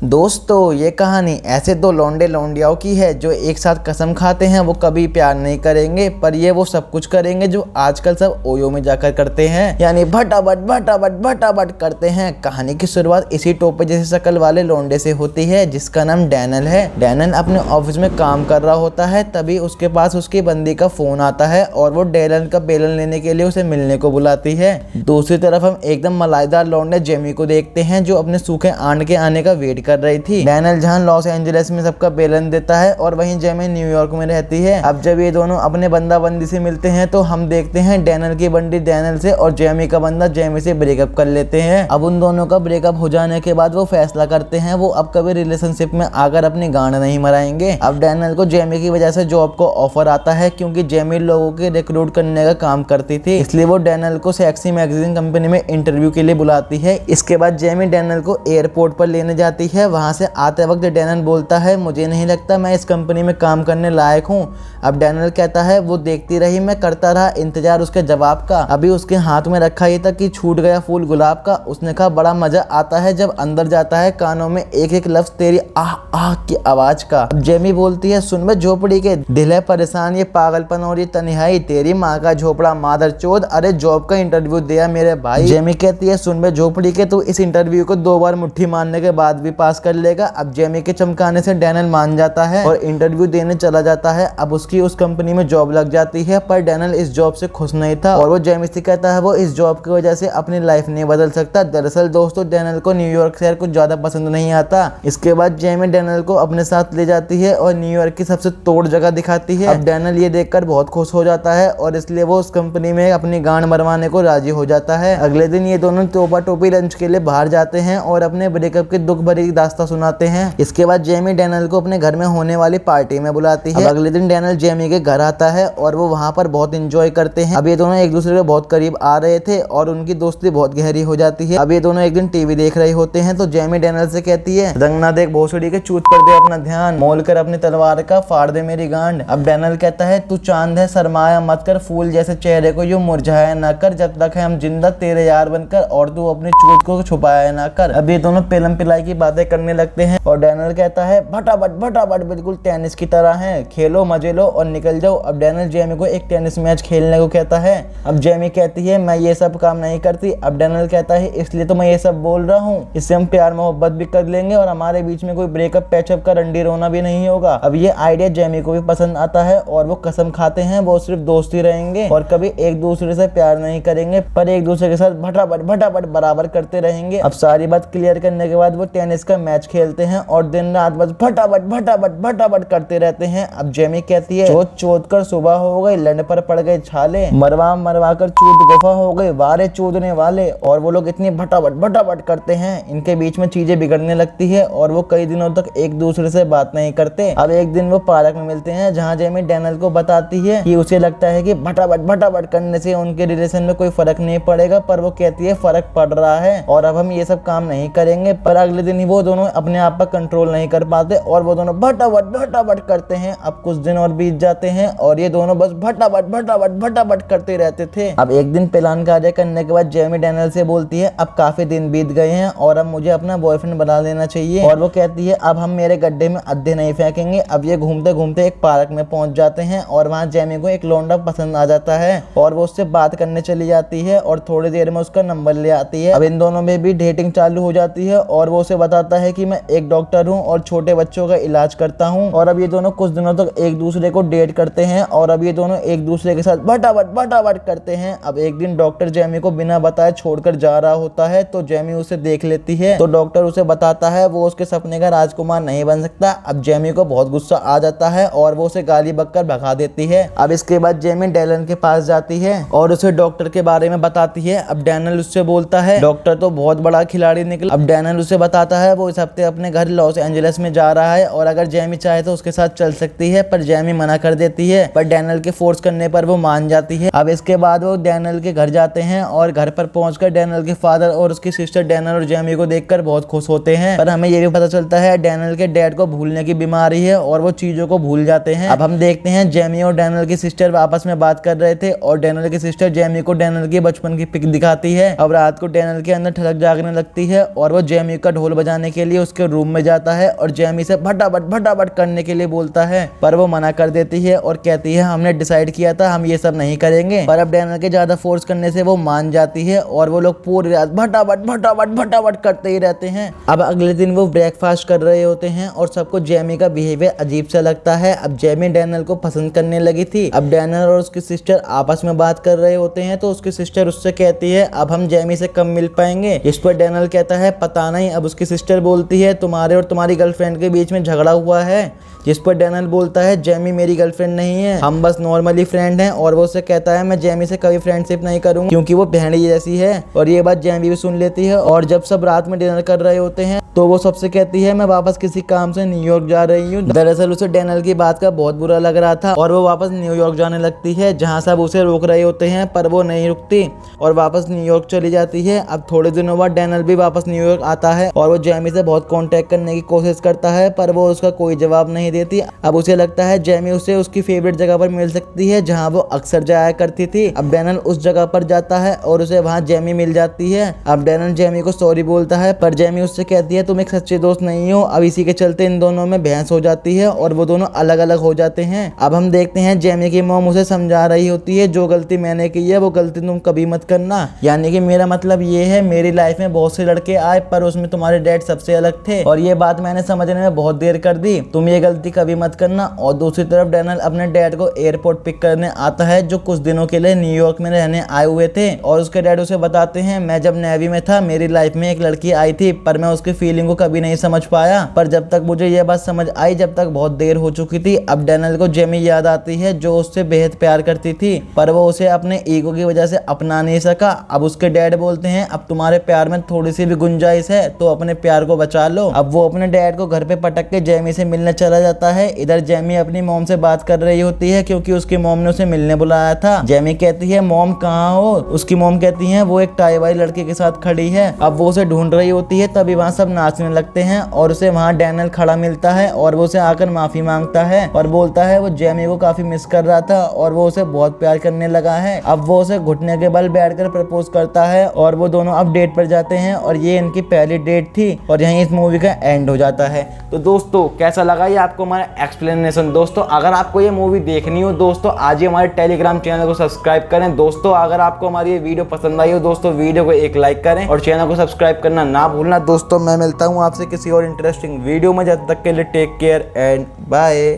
दोस्तों ये कहानी ऐसे दो लौंडे लौंडियाओं की है जो एक साथ कसम खाते हैं वो कभी प्यार नहीं करेंगे, पर ये वो सब कुछ करेंगे जो आजकल सब ओयो में जाकर करते हैं, यानी भटाभट भटाभट भटाभट करते हैं। कहानी की शुरुआत इसी टोपे जैसे शक्ल वाले लौंडे से होती है जिसका नाम डैनल है। डैनल अपने ऑफिस में काम कर रहा होता है, तभी उसके पास उसकी बंदी का फोन आता है और वो डैनल का बेलन लेने के लिए उसे मिलने को बुलाती है। दूसरी तरफ हम एकदम मलाईदार लौंडे जेमी को देखते हैं जो अपने सूखे आंट के आने का वेट कर रही थी। डैनल जहां लॉस एंजलिस में सबका बेलन देता है और वहीं जेमी न्यूयॉर्क में रहती है। अब जब ये दोनों अपने बंदा बंदी से मिलते हैं तो हम देखते हैं डैनल की बंदी डैनल से और जेमी का बंदा जेमी से ब्रेकअप कर लेते हैं। अब उन दोनों का ब्रेकअप हो जाने के बाद वो फैसला करते हैं वो अब कभी रिलेशनशिप में आकर अपनी गांड नहीं मराएंगे। अब डैनल को जेमी की वजह से जॉब को ऑफर आता है क्योंकि जेमी लोगों के रिक्रूट करने का काम करती थी, इसलिए वो डैनल को सेक्सी मैगजीन कंपनी में इंटरव्यू के लिए बुलाती है। इसके बाद जेमी डैनल को एयरपोर्ट पर लेने जाती है। वहां से आते वक्त डैनल बोलता है मुझे नहीं लगता मैं इस कंपनी में काम करने लायक हूँ। अब डैनल कहता है वो देखती रही, मैं करता रहा इंतजार उसके जवाब का। अभी उसके हाथ में रखा ही था कि छूट गया फूल गुलाब का। उसने कहा बड़ा मजा आता है जब अंदर जाता है कानों में एक एक लफ्ज तेरी आह आह की आवाज का। अब जेमी बोलती है सुन बे झोपड़ी के दिल है परेशान, ये पागलपन और ये तन्हाई, तेरी माँ का झोपड़ा मादर चोद, अरे जॉब का इंटरव्यू दिया मेरे भाई। जेमी कहती है सुन बे झोपड़ी के तू इस इंटरव्यू को 2 बार मुट्ठी मारने के बाद भी पास कर लेगा। अब जेमी के चमकाने से डैनल मान जाता है और इंटरव्यू देने चला जाता है। अब उसकी उस कंपनी में जॉब लग जाती है, पर डैनल इस जॉब से खुश नहीं था और वो जेमी से कहता है वो इस जॉब की वजह से अपनी लाइफ नहीं बदल सकता। दरअसल दोस्तों डैनल को न्यूयॉर्क शहर कुछ ज्यादा पसंद नहीं आता। इसके बाद जेमी डैनल को अपने साथ ले जाती है और न्यूयॉर्क की सबसे तोड़ जगह दिखाती है। अब डैनल ये देखकर बहुत खुश हो जाता है और इसलिए वो उस कंपनी में अपनी गांड मरवाने को राजी हो जाता है। अगले दिन ये दोनों टोपा टोपी लंच के लिए बाहर जाते हैं और अपने ब्रेकअप की दुख भरी दास्तां सुनाते हैं। इसके बाद जेमी डैनल को अपने घर में होने वाली पार्टी में बुलाती है। अगले दिन डैनल जेमी के घर आता है और वो वहां पर बहुत एंजॉय करते हैं। अब ये दोनों एक दूसरे के बहुत करीब आ रहे थे और उनकी दोस्ती बहुत गहरी हो जाती है। अब ये दोनों एक दिन टीवी देख रहे होते हैं तो जेमी डैनल से कहती है रंग ना देख भोसड़ी के चूत पर दे अपना ध्यान, मोल कर अपनी तलवार का फाड़ दे मेरी गांड। अब डैनल कहता है तू चांद है सरमाया मत कर, फूल जैसे चेहरे को यूं मुरझाया ना कर, जब तक है हम जिंदा तेरे यार बनकर, और तू अपनी चूत को छुपाया ना कर। अब ये दोनों पेलम पिलाई की बातें करने लगते हैं और डैनल कहता है भटाभट भटाभट बिल्कुल टेनिस की तरह है, खेलो मजे लो और निकल जाओ। अब डैनल जेमी को एक टेनिस मैच खेलने को कहता है। अब जेमी कहती है मैं ये सब काम नहीं करती। अब डैनल कहता है इसलिए तो मैं ये सब बोल रहा हूँ, इससे हम प्यार मोहब्बत भी कर लेंगे और हमारे बीच में कोई ब्रेकअप पैचअप का रंडी रोना भी नहीं होगा। अब ये आइडिया जेमी को भी पसंद आता है और वो कसम खाते हैं वो सिर्फ दोस्ती रहेंगे और कभी एक दूसरे से प्यार नहीं करेंगे, पर एक दूसरे के साथ भटाभट भटाभट बराबर करते रहेंगे। अब सारी बात क्लियर करने के बाद वो टेनिस का मैच खेलते हैं और दिन रात बस भटाभट भटाभट भटाभट करते रहते हैं। अब जेमी कहती है चोट चोट कर सुबह हो गई, लंड पर पड़ गए छाले, मरवा मरवा कर चूत गुफा हो गई, वारे चूदने वाले। और वो लोग इतनी भटाभट भटाभट करते हैं, इनके बीच में चीजें बिगड़ने लगती है और वो कई दिनों तक एक दूसरे से बात नहीं करते। अब एक दिन वो पार्क में मिलते हैं जहाँ जेमी डैनल को बताती है कि उसे लगता है कि भटाभट भटाभट करने से उनके रिलेशन में कोई फर्क नहीं पड़ेगा, पर वो कहती है फर्क पड़ रहा है और अब हम ये सब काम नहीं करेंगे। पर अगले दिन ही वो दोनों अपने आप पर कंट्रोल नहीं कर पाते और वो दोनों भटाभट भटाभट करते हैं। अब कुछ दिन और बीत जाते हैं और ये दोनों बस भटाभट भटाभट भटाभट करते रहते थे। अब एक दिन प्लान कार्य करने के बाद जेमी डैनल से बोलती है अब काफी दिन बीत गए हैं और अब मुझे अपना बॉयफ्रेंड बना लेना चाहिए। और वो कहती है अब हम मेरे गड्ढे में अड्डे नहीं फेंकेंगे। अब ये घूमते घूमते एक पार्क में पहुंच जाते हैं और वहाँ जेमी को एक लौंडा पसंद आ जाता है और वो उससे बात करने चली जाती है और थोड़ी देर में उसका नंबर ले आती है। अब इन दोनों में भी डेटिंग चालू हो जाती है और वो उसे बताता है कि मैं एक डॉक्टर हूँ और छोटे बच्चों का इलाज करता हूँ। और अब ये दोनों कुछ दिनों तक एक दूसरे को डेट करते हैं और अब ये दोनों एक दूसरे के साथ भटाभट भटाभट करते हैं। अब एक दिन डॉक्टर जेमी को बिना बताए छोड़कर जा रहा होता है तो जेमी उसे देख लेती है तो डॉक्टर उसे बताता है वो उसके सपने का राजकुमार नहीं बन सकता। अब जेमी को बहुत गुस्सा आ जाता है और वो उसे गाली बककर भगा देती है। अब इसके बाद जेमी डैनल के पास जाती है और उसे डॉक्टर के बारे में बताती है। अब डैनल उससे बोलता है डॉक्टर तो बहुत बड़ा खिलाड़ी निकला। अब डैनल उसे बताता है वो इस हफ्ते अपने घर लॉस एंजलिस में जा रहा है और अगर जेमी चाहे तो उसके साथ चल सकती है, पर जेमी मना कर देती है, पर डैनल के फोर्स करने पर वो मान जाती है। अब इसके बाद वो डैनल के घर जाते हैं और घर पर पहुंचकर डैनल के फादर और उसकी सिस्टर डैनल और जेमी को देखकर बहुत खुश होते हैं। पर हमें ये भी पता चलता है डैनल के डैड को भूलने की बीमारी है और वो चीजों को भूल जाते हैं। अब हम देखते हैं जेमी और डैनल की सिस्टर आपस में बात कर रहे थे और डैनल की सिस्टर जेमी को डैनल की बचपन की पिक दिखाती है। अब रात को डैनल के अंदर ठलक जागने लगती है और वो जेमी का ढोल बजाने के लिए उसके रूम में जाता है और जेमी से फटाफट करने के लिए बोलता है, पर वो मना कर देती है और कहती है हमने डिसाइड किया था हम ये सब नहीं करेंगे। पर अब डैनियल के ज्यादा फोर्स करने से वो मान जाती है और वो लोग पूरी रात फटाफट करते ही रहते हैं। अब अगले दिन वो ब्रेकफास्ट कर रहे होते हैं और सबको जेमी का बिहेवियर अजीब सा लगता है। अब जेमी डैनियल को पसंद करने लगी थी। अब डैनियल और उसकी सिस्टर आपस में बात कर रहे होते हैं तो उसकी सिस्टर उससे कहती है अब हम जेमी से कम मिल पाएंगे। इस पर डैनियल कहता है पता नहीं। अब उसकी सिस्टर बोलती है तुम्हारे और तुम्हारी गर्लफ्रेंड के बीच में झगड़ा हुआ है। जिस पर डैनियल बोलता है जेमी मेरी गर्लफ्रेंड नहीं है, हम बस नॉर्मली फ्रेंड हैं। और वो उससे कहता है मैं जेमी से कभी फ्रेंडशिप नहीं करूंगा क्योंकि वो बहन जैसी है। और ये बात जेमी भी सुन लेती है। और जब सब रात में डिनर कर रहे होते हैं तो वो सबसे कहती है मैं वापस किसी काम से न्यूयॉर्क जा रही हूँ। दरअसल उसे डैनियल की बात का बहुत बुरा लग रहा था और वो वापस न्यूयॉर्क जाने लगती है जहाँ सब उसे रोक रहे होते हैं, पर वो नहीं रुकती और वापस न्यूयॉर्क चली जाती है। अब थोड़े दिनों बाद डैनियल भी वापस न्यूयॉर्क आता है और वो जेमी से बहुत कॉन्टेक्ट करने की कोशिश करता है, पर वो उसका कोई जवाब नहीं देती। अब उसे लगता है जेमी उसे उसकी फेवरेट जगह पर मिल सकती है जहाँ वो अक्सर जाया करती थी। अब डैनियल उस जगह पर जाता है और उसे वहाँ जेमी मिल जाती है। अब डैनियल जेमी को सॉरी बोलता है, पर जेमी उससे कहती है तुम एक सच्चे दोस्त नहीं हो। अब इसी के चलते इन दोनों में बहस हो जाती है और वो दोनों अलग अलग हो जाते हैं। अब हम देखते हैं जेमी की मॉम उसे समझा रही होती है जो गलती मैंने की है वो गलती तुम कभी मत करना। यानी कि मेरा मतलब ये है मेरी लाइफ में बहुत से लड़के आए पर उसमें तुम्हारे डैड सबसे अलग थे और ये बात मैंने समझने में बहुत देर कर दी, तुम ये गलती कभी मत करना। और दूसरी तरफ डैनियल अपने डैड को एयरपोर्ट पिक करने आता है जो कुछ दिनों के लिए न्यूयॉर्क में रहने आए हुए थे। और उसके डैड उसे बताते हैं मैं जब नेवी में था मेरी लाइफ में एक लड़की आई थी पर मैं उसकी फीलिंग को कभी नहीं समझ पाया, पर जब तक मुझे यह बात समझ आई जब तक बहुत देर हो चुकी थी। अब डैनियल को जेमी याद आती है जो उससे बेहद प्यार करती थी पर वो उसे अपने ईगो की वजह से अपना नहीं सका। अब उसके डैड बोलते हैं अब तुम्हारे प्यार में थोड़ी सी भी गुंजाइश है तो अपने प्यार को बचा लो। अब वो अपने डैड को घर पे पटक के जेमी से मिलने चला जाता है। इधर जेमी अपनी मॉम से बात कर रही होती है क्योंकि उसकी मॉम ने उसे मिलने बुलाया था। जेमी कहती है मॉम कहाँ हो? उसकी मॉम कहती है वो एक टाई वाली लड़के के साथ खड़ी है। अब वो उसे ढूंढ रही होती है तभी वहाँ सब नाचने लगते हैं और उसे वहाँ डैनियल खड़ा मिलता है और वो उसे आकर माफी मांगता है और बोलता है वो जेमी को काफी मिस कर रहा था और वो उसे बहुत प्यार करने लगा है। अब वो उसे घुटने के बल बैठकर प्रपोज करता है और वो दोनों अब डेट पर जाते हैं और ये इनकी पहली डेट थी और यहीं इस मूवी का एंड हो जाता है। तो दोस्तों कैसा लगा ये आपको हमारा एक्सप्लेनेशन? दोस्तों अगर आपको ये मूवी देखनी हो दोस्तों आज ही हमारे टेलीग्राम चैनल को सब्सक्राइब करें। दोस्तों अगर आपको हमारी ये वीडियो पसंद आई हो दोस्तों वीडियो को एक लाइक करें और चैनल को सब्सक्राइब करना ना भूलना। दोस्तों मैं मिलता हूँ आपसे किसी और इंटरेस्टिंग वीडियो में, जब तक के लिए टेक केयर एंड बाय।